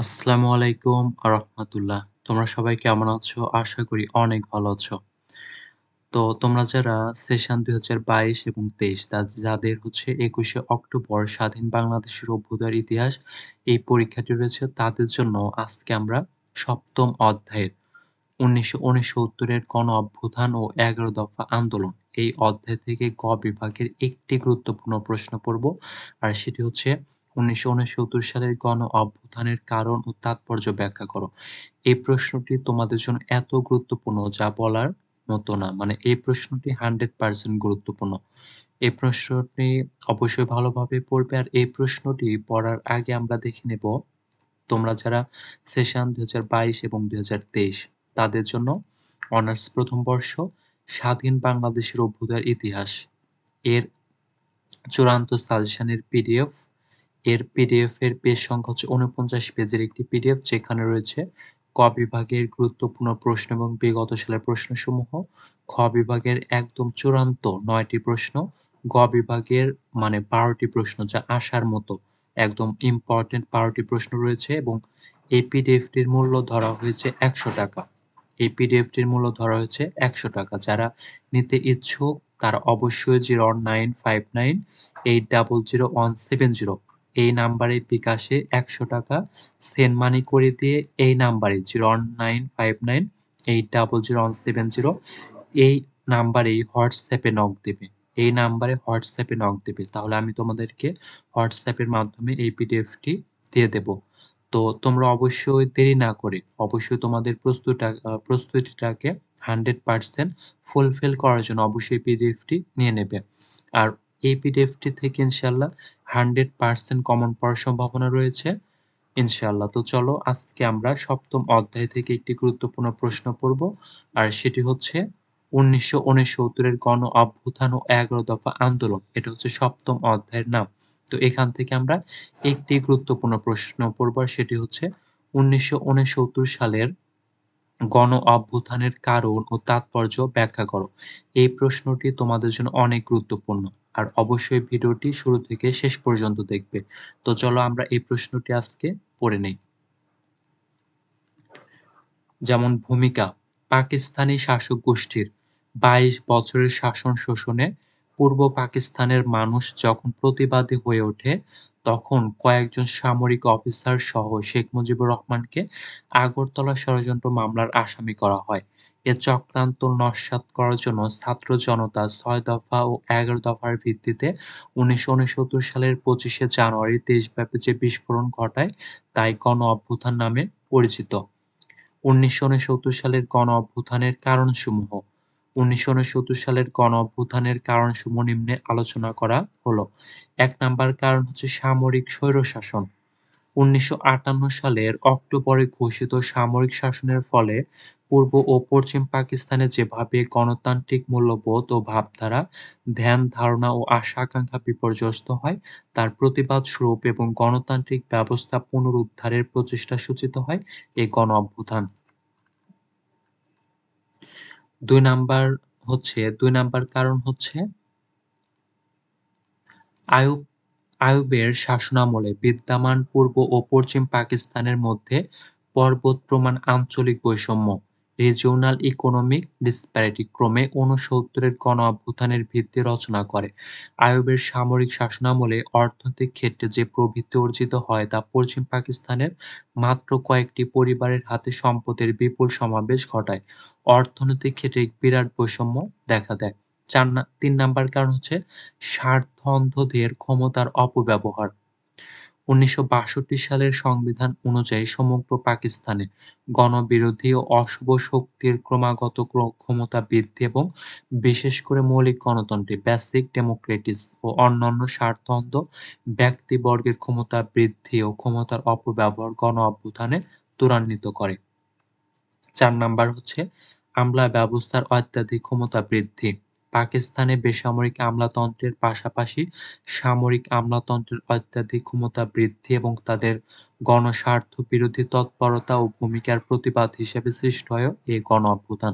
আসসালামু আলাইকুম রাহমাতুল্লাহ। তোমরা সবাই কেমন আছো? আশা করি অনেক ভালো আছো। তো তোমরা যারা সেশন ২০২২ এবং ২৩ যাদের হচ্ছে ২১শে অক্টোবর স্বাধীন বাংলাদেশের অভ্যুদয়ের ইতিহাস এই পরীক্ষাটি রয়েছে তাদের জন্য আজকে আমরা ৭ম অধ্যায়ের ১৯৬৯ এর গণ অভ্যুত্থান ও ১১ দফা আন্দোলন এই অধ্যায় থেকে গ বিভাগের একটি গুরুত্বপূর্ণ প্রশ্ন পড়ব। আর সেটি হচ্ছে ১৯৬৯ সালের গণ অভ্যুত্থানের কারণ ও তাৎপর্য ব্যাখ্যা করো। এই প্রশ্নটি তোমাদের জন্য এত গুরুত্বপূর্ণ যা বলার মতো না। মানে এই প্রশ্নটি 100% গুরুত্বপূর্ণ। এই প্রশ্নটি অবশ্যই ভালোভাবে পড়বে। আর এই প্রশ্নটি পড়ার আগে আমরা দেখে নেব তোমরা যারা সেশন ২০২২ এবং ২০২৩ তাদের জন্য অনার্স ১ম বর্ষ স্বাধীন বাংলাদেশের অভ্যুদয়ের ইতিহাস এর চূড়ান্ত সাজেশনের পিডিএফ এর পিডিএফ এর পেজ সংখ্যা হচ্ছে ৪৯ পেজের একটি পিডিএফ যেখানে রয়েছে ক বিভাগের গুরুত্বপূর্ণ প্রশ্ন এবং বিগত সালের প্রশ্নসমূহ, খ বিভাগের একদম চূড়ান্ত ৯ টি প্রশ্ন, গ বিভাগের মানে ১২ টি প্রশ্ন যা আসার মতো একদম ইম্পোর্টেন্ট ১২ টি প্রশ্ন রয়েছে এবং এই পিডিএফটির মূল্য ধরা হয়েছে ৳১০০। এই পিডিএফটির মূল্য ধরা হয়েছে ৳১০০। যারা নিতে ইচ্ছুক তারা অবশ্যই 01959 800 170 এই নাম্বারে বিকাশে ৳১০০ সেন্ড মানি করে দিয়ে এই নাম্বারে 01959 800 170 এই নাম্বারেই হোয়াটসঅ্যাপে নক দেবে। এই নাম্বারে হোয়াটসঅ্যাপে নক দেবে। তাহলে আমি তোমাদেরকে হোয়াটসঅ্যাপের মাধ্যমে এই পিডিএফটি দিয়ে দেব। তো তোমরা অবশ্যই দেরি না করে অবশ্যই তোমাদের প্রস্তুতিটাকে 100% ফুলফিল করার জন্য অবশ্যই পিডিএফটি নিয়ে নেবে। আর এই পিডিএফটি থেকে ইনশাআল্লাহ 100% কমন পাওয়ার সম্ভাবনা রয়েছে ইনশাআল্লাহ। তো চলো আজকে আমরা ৭ম অধ্যায় থেকে একটি গুরুত্বপূর্ণ প্রশ্ন পড়ব। আর সেটি হচ্ছে ১৯৬৯ এর গণ অভ্যুত্থান ও ১১ দফা আন্দোলন। এটা হচ্ছে ৭ম অধ্যায়ের নাম। তো এখান থেকে আমরা একটি গুরুত্বপূর্ণ প্রশ্ন পড়ব আর সেটি হচ্ছে ১৯৬৯ সালের গণ অভ্যুত্থানের কারণ ও তাৎপর্য ব্যাখ্যা করো। এই প্রশ্নটি তোমাদের জন্য অনেক গুরুত্বপূর্ণ। আর অবশ্যই ভিডিওটি শুরু থেকে শেষ পর্যন্ত দেখবে। তো চলো আমরা এই প্রশ্নটি আজকে পড়ে নেই। যেমন ভূমিকা পাকিস্তানি শাসক গোষ্ঠীর ২২ বছরের শাসন শোষণে পূর্ব পাকিস্তানের মানুষ যখন প্রতিবাদী হয়ে ওঠে তখন কয়েকজন সামরিক অফিসার সহ শেখ মুজিবুর রহমানকে আগরতলা ষড়যন্ত্র মামলার আসামি করা হয়। এ চক্রান্ত নস্যাৎ করার জন্য ছাত্র জনতা ৬ দফা ও ১১ দফার ভিত্তিতে ১৯৬৯ সালের ২৫শে জানুয়ারি দেশব্যাপী যে বিস্ফোরণ ঘটায় তাই গণ অভ্যুত্থান নামে পরিচিত। ১৯৬৯ সালের গণ-অভ্যুত্থানের কারণসমূহ ১৯৬৯ সালের গণ-অভ্যুত্থানের কারণসমূহ নিম্নে আলোচনা করা হলো। ১ নাম্বার কারণ হচ্ছে সামরিক স্বৈরশাসন। ১৯৫৮ সালের অক্টোবরে ঘোষিত সামরিক শাসনের ফলে পূর্ব ও পশ্চিম পাকিস্তানে যেভাবে গণতান্ত্রিক মূল্যবোধ ও ভাবধারা, ধ্যান-ধারণা ও আশা-আকাঙ্ক্ষা বিপর্যস্ত হয়, তার প্রতিবাদস্বরূপ এবং গণতান্ত্রিক ব্যবস্থা পুনরুদ্ধারের প্রচেষ্টা সূচিত হয় এই গণ-অভ্যুত্থান। ২ নাম্বার কারণ হচ্ছে আইয়ুব আইয়ুবের শাসনামলে বিদ্যমান পূর্ব ও পশ্চিম পাকিস্তানের মধ্যে পর্বতপ্রমাণ আঞ্চলিক বৈষম্য রিজিওনাল ইকোনমিক ডিসপ্যারিটি ক্রমে ৬৯ এর গণ-অভ্যুত্থানের ভিত্তি রচনা করে। আইয়ুবের সামরিক শাসনামলে অর্থনৈতিক ক্ষেত্রে যে প্রবৃদ্ধি অর্জিত হয় তা পশ্চিম পাকিস্তানের মাত্র কয়েকটি পরিবারের হাতে সম্পদের বিপুল সমাবেশ ঘটায়। অর্থনৈতিক ক্ষেত্রে এক বিরাট বৈষম্য দেখা দেয়। ৩ নাম্বার কারণ হচ্ছে স্বার্থ-অন্ধদের ক্ষমতার অপব্যবহার। ১৯৬২ সালের সংবিধান অনুযায়ী সমগ্র পাকিস্তানে গণবিরোধী ও অশুভ শক্তির ক্রমাগত ক্ষমতা বৃদ্ধি এবং বিশেষ করে মৌলিক গণতন্ত্রে বেসিক ডেমোক্রেটিস ও অন্যান্য স্বার্থ-অন্ধ ব্যক্তিবর্গের ক্ষমতা বৃদ্ধি ও ক্ষমতার অপব্যবহার গণ-অভ্যুত্থানে ত্বরান্বিত করে। ৪ নাম্বার হচ্ছে আমলা ব্যবস্থার অত্যাধিক ক্ষমতা বৃদ্ধি। পাকিস্তানে বেসামরিক আমলাতন্ত্রের পাশাপাশি সামরিক আমলাতন্ত্রের অত্যাধিক ক্ষমতা বৃদ্ধি এবং তাদের গণস্বার্থ বিরোধী তৎপরতা ও ভূমিকার প্রতিবাদ হিসেবে সৃষ্ট হয় এই গণ-অভ্যুত্থান।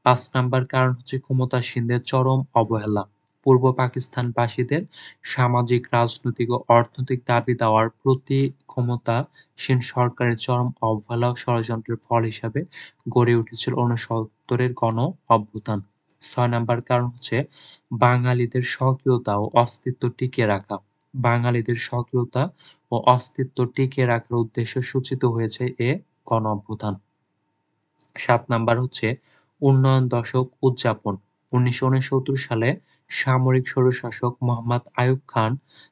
৫ নাম্বার কারণ হচ্ছে ক্ষমতাসীনদের চরম অবহেলা। পূর্ব পাকিস্তানবাসীদের সামাজিক, রাজনৈতিক ও অর্থনৈতিক দাবি-দাওয়ার প্রতি ক্ষমতাসীন সরকারের চরম অবহেলা ও ষড়যন্ত্রের ফল হিসাবে গড়ে উঠেছিল ৬৯ এর গণ-অভ্যুত্থান। ৬ নাম্বার কারণ হচ্ছে বাঙালিদের স্বকীয়তা ও অস্তিত্ব টিকিয়ে রাখা। বাঙালিদের স্বকীয়তা ও অস্তিত্ব টিকিয়ে রাখার উদ্দেশ্যে সূচিত হয়েছে এ গণ-অভ্যুত্থান। ৭ নাম্বার হচ্ছে উন্নয়ন দশক উদযাপন। ১৯৬৯ সালে সামরিক স্বৈরশাসক মোহাম্মদ আইয়ুব খান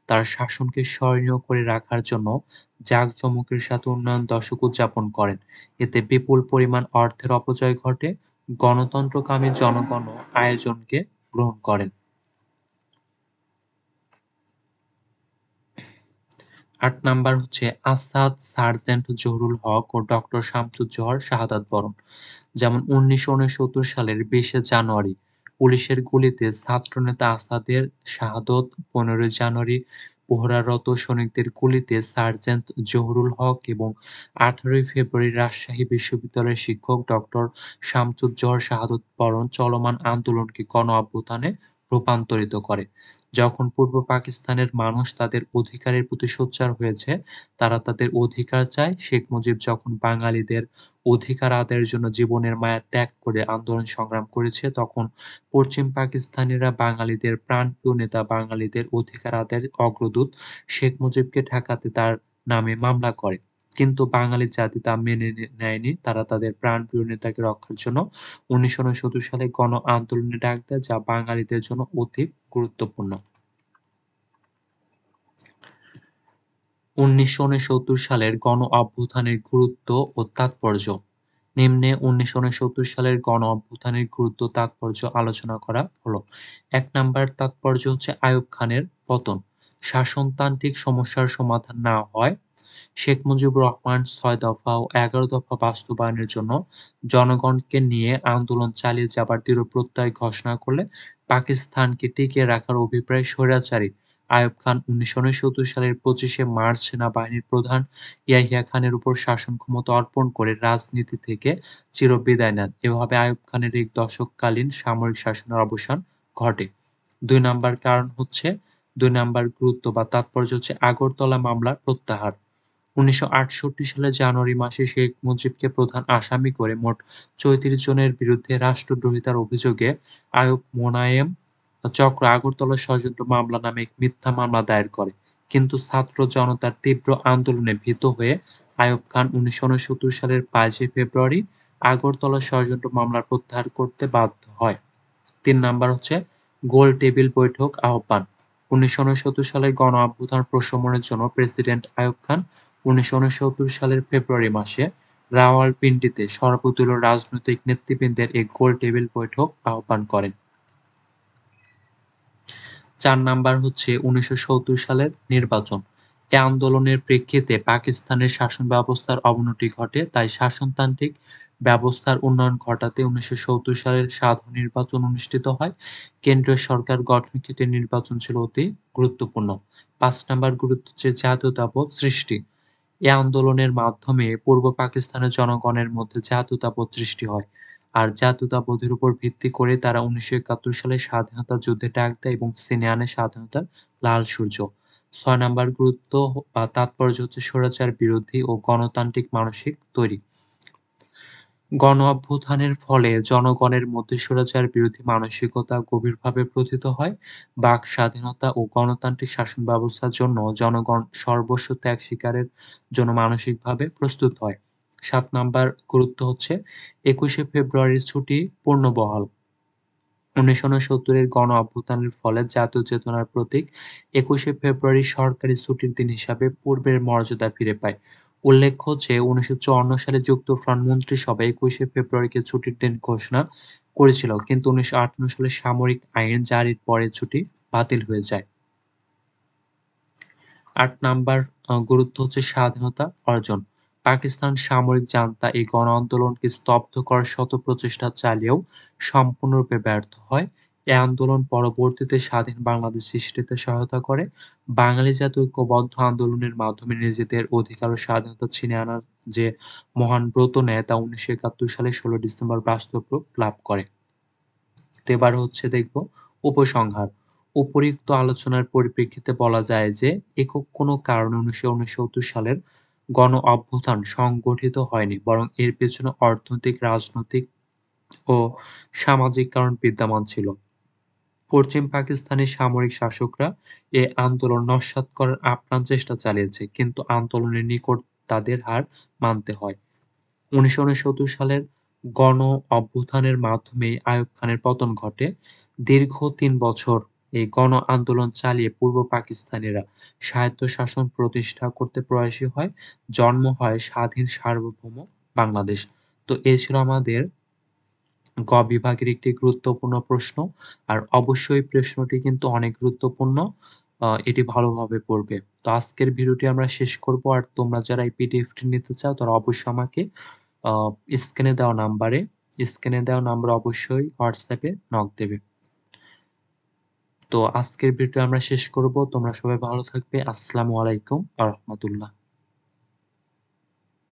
তার শাসনকে স্মরণীয় করে রাখার জন্য জাঁকজমকের সাথে উন্নয়ন দশক উদযাপন করেন। এতে বিপুল পরিমাণ অর্থের অপচয় ঘটে। গণতন্ত্রকামী জনগণও আয়োজনকে গ্রহণ করেন। ৮ নাম্বার হচ্ছে আসাদ, সার্জেন্ট জহুরুল হক ও ডক্টর শামসুজ্জোহার শাহাদাত বরণ। যেমন ১৯৬৯ সালের ২০শে জানুয়ারি পুলিশের গুলিতে ছাত্রনেতা আসাদের শাহাদত, ১৫ই জানুয়ারি প্রহরারত সৈনিকদের গুলিতে সার্জেন্ট জহুরুল হক এবং ১৮ই ফেব্রুয়ারি রাজশাহী বিশ্ববিদ্যালয়ের শিক্ষক ডক্টর শামসুজ্জোহার শাহাদত বরণ চলমান আন্দোলনকে গণ-অভ্যুত্থানে রূপান্তরিত করে। যখন পূর্ব পাকিস্তানের মানুষ তাদের অধিকারের প্রতি সোচ্চার হয়েছে, তারা তাদের অধিকার চায়। শেখ মুজিব যখন বাঙালিদের অধিকার আদায়ের জন্য জীবনের মায়া ত্যাগ করে আন্দোলন সংগ্রাম করেছে, তখন পশ্চিম পাকিস্তানিরা বাঙালিদের প্রাণপ্রিয় নেতা, বাঙালিদের অধিকার আদায়ের অগ্রদূত শেখ মুজিবকে ঠেকাতে তার নামে মামলা করে। কিন্তু বাঙালি জাতি তা মেনে নেয়নি। তারা তাদের প্রাণপ্রিয় নেতাকে রক্ষার জন্য ১৯৬৯ সালে গণ আন্দোলনের ডাক দেয়, যা বাঙালিদের জন্য অতি গুরুত্বপূর্ণ। ১৯৬৯ সালের গণ-অভ্যুত্থানের গুরুত্ব ও তাৎপর্য। নিম্নে ১৯৬৯ সালের গণ-অভ্যুত্থানের গুরুত্ব ও তাৎপর্য আলোচনা করা হলো। ১ নাম্বার তাৎপর্য হচ্ছে আইয়ুব খানের পতন। শাসনতান্ত্রিক সমস্যার সমাধান না হওয়ায় শেখ মুজিবুর রহমান ৬ দফা ও ১১ দফা বাস্তবায়নের জন্য জনগণকে নিয়ে আন্দোলন চালিয়ে যাবার দৃঢ় প্রত্যয় ঘোষণা করলে পাকিস্তানকে টিকিয়ে রাখার অভিপ্রায়ে স্বৈরাচারী আইয়ুব খান ১৯৬৯ সালের ২৫শে মার্চ সেনাবাহিনীর প্রধান ইয়াহিয়া খানের উপর শাসন ক্ষমতা অর্পণ করে রাজনীতি থেকে চিরবিদায় নেন। এভাবে আইয়ুব খানের এক দশককালীন সামরিক শাসনের অবসান ঘটে। ২ নাম্বার কারণ হচ্ছে ২ নাম্বার গুরুত্ব বা তাৎপর্য হচ্ছে আগরতলা মামলার প্রত্যাহার। ১৯৬৮ সালের জানুয়ারি মাসে শেখ মুজিবকে প্রধান আসামি করে মোট ৩৪ জনের বিরুদ্ধে রাষ্ট্রদ্রোহিতার অভিযোগে আইয়ুব মোনায়েম চক্র আগরতলা ষড়যন্ত্র মামলা নামে এক মিথ্যা মামলা দায়ের করে। কিন্তু ছাত্র জনতার তীব্র আন্দোলনে ভীত হয়ে আইয়ুব খান ১৯৬৯ সালের ২২শে ফেব্রুয়ারি আগরতলা ষড়যন্ত্র মামলা প্রত্যাহার করতে বাধ্য হয়। ৩ নাম্বার হচ্ছে গোল টেবিল বৈঠক আহ্বান। ১৯৬৯ সালের গণ-অভ্যুত্থান প্রশমনের জন্য প্রেসিডেন্ট আইয়ুব খান ১৯৬৯ সালের ফেব্রুয়ারি মাসে রাওয়ালপিন্ডিতে সর্বদলীয় রাজনৈতিক নেতৃবৃন্দের এক গোল টেবিল বৈঠক আহ্বান করেন। ৪ নাম্বার হচ্ছে ১৯৭০ সালের নির্বাচন। এ আন্দোলনের প্রেক্ষিতে পাকিস্তানের শাসন ব্যবস্থার অবনতি ঘটে। তাই শাসনতান্ত্রিক ব্যবস্থার উন্নয়ন ঘটাতে ১৯৭০ সালের সাধারণ নির্বাচন অনুষ্ঠিত হয়। কেন্দ্রীয় সরকার গঠনের ক্ষেত্রে নির্বাচন ছিল অতি গুরুত্বপূর্ণ। ৫ নাম্বার গুরুত্ব হচ্ছে জাতীয়তাবোধ সৃষ্টি। এ আন্দোলনের মাধ্যমে পূর্ব পাকিস্তানের জনগণের মধ্যে জাতীয়তাবোধ সৃষ্টি হয়। আর জাতীয়তাবোধের উপর ভিত্তি করে তারা ১৯৭১ সালে স্বাধীনতা যুদ্ধের ডাক দেয় এবং ছিনিয়ে আনে স্বাধীনতার লাল সূর্য। ৬ নাম্বার গুরুত্ব বা তাৎপর্য হচ্ছে স্বৈরাচার বিরোধী ও গণতান্ত্রিক মানসিক তৈরি। গণ-অভ্যুত্থানের ফলে জনগণের মধ্যে স্বৈরাচার বিরোধী মানসিকতা গভীরভাবে প্রোথিত হয়। বাক স্বাধীনতা ও গণতান্ত্রিক শাসন ব্যবস্থার জন্য জনগণ সর্বস্ব ত্যাগ স্বীকারের জন্য মানসিকভাবে প্রস্তুত হয়। ৭ নাম্বার গুরুত্ব হচ্ছে ২১শে ফেব্রুয়ারির ছুটি পুনর্বহাল। ১৯৬৯ এর গণ-অভ্যুত্থানের ফলে জাতীয় চেতনার প্রতীক ২১শে ফেব্রুয়ারি সরকারি ছুটির দিন হিসাবে পূর্বের মর্যাদা ফিরে পায়। উল্লেখ্য যে ১৯৫৪ সালে যুক্তফ্রন্ট মন্ত্রিসভা ২১শে ফেব্রুয়ারিকে ছুটির দিন ঘোষণা করেছিল, কিন্তু ১৯৫৮ সালে সামরিক আইন জারির পরে ছুটি বাতিল হয়ে যায়। ৮ নাম্বার গুরুত্ব হচ্ছে স্বাধীনতা অর্জন। পাকিস্তান সামরিক জান্তা এই গণ-আন্দোলনকে স্তব্ধ করার শত প্রচেষ্টা চালিয়েও সম্পূর্ণরূপে ব্যর্থ হয়। এ আন্দোলন পরবর্তীতে স্বাধীন বাংলাদেশ সৃষ্টিতে সহায়তা করে। বাঙালি জাতি ঐক্যবদ্ধ আন্দোলনের মাধ্যমে নিজেদের অধিকার ও স্বাধীনতা ছিনিয়ে আনার যে মহান ব্রত নেয় তা ১৯৭১ সালের ১৬ ডিসেম্বর বাস্তব রূপ লাভ করে। তো এবার হচ্ছে দেখব উপসংহার। উপরিউক্ত আলোচনার পরিপ্রেক্ষিতে বলা যায় যে, একক কোনো কারণে ১৯৬৯ সালের গণ-অভ্যুত্থান সংগঠিত হয়নি, বরং এর পেছনে অর্থনৈতিক, রাজনৈতিক ও সামাজিক কারণ বিদ্যমান ছিল। পশ্চিম পাকিস্তানের সামরিক শাসকরা এ আন্দোলন নস্যাৎ করার আপ্রাণ চেষ্টা চালিয়েছে, কিন্তু আন্দোলনের নিকট তাদের হার মানতে হয়। ১৯৬৯ সালের গণ-অভ্যুত্থানের মাধ্যমেই আইয়ুব খানের পতন ঘটে। দীর্ঘ ৩ বছর এই গণ-আন্দোলন চালিয়ে পূর্ব পাকিস্তানিরা স্বায়ত্তশাসন প্রতিষ্ঠা করতে প্রয়াসী হয়। জন্ম হয় স্বাধীন সার্বভৌম বাংলাদেশ। তো এই ছিল আমাদের বিভাগের একটি গুরুত্বপূর্ণ প্রশ্ন। আর অবশ্যই প্রশ্নটি কিন্তু অনেক গুরুত্বপূর্ণ। এটি ভালোভাবে পড়বে। তো আজকের ভিডিওটি আমরা শেষ করব। আর তোমরা যারা এই পিডিএফটি নিতে চাও তারা অবশ্যই আমাকে আ স্ক্রিনে দেওয়া নাম্বারে অবশ্যই WhatsApp এ নক দেবে। তো আজকের ভিডিওটি আমরা শেষ করব। তোমরা সবাই ভালো থাকবে। আসসালামু আলাইকুম ওয়া রাহমাতুল্লাহ।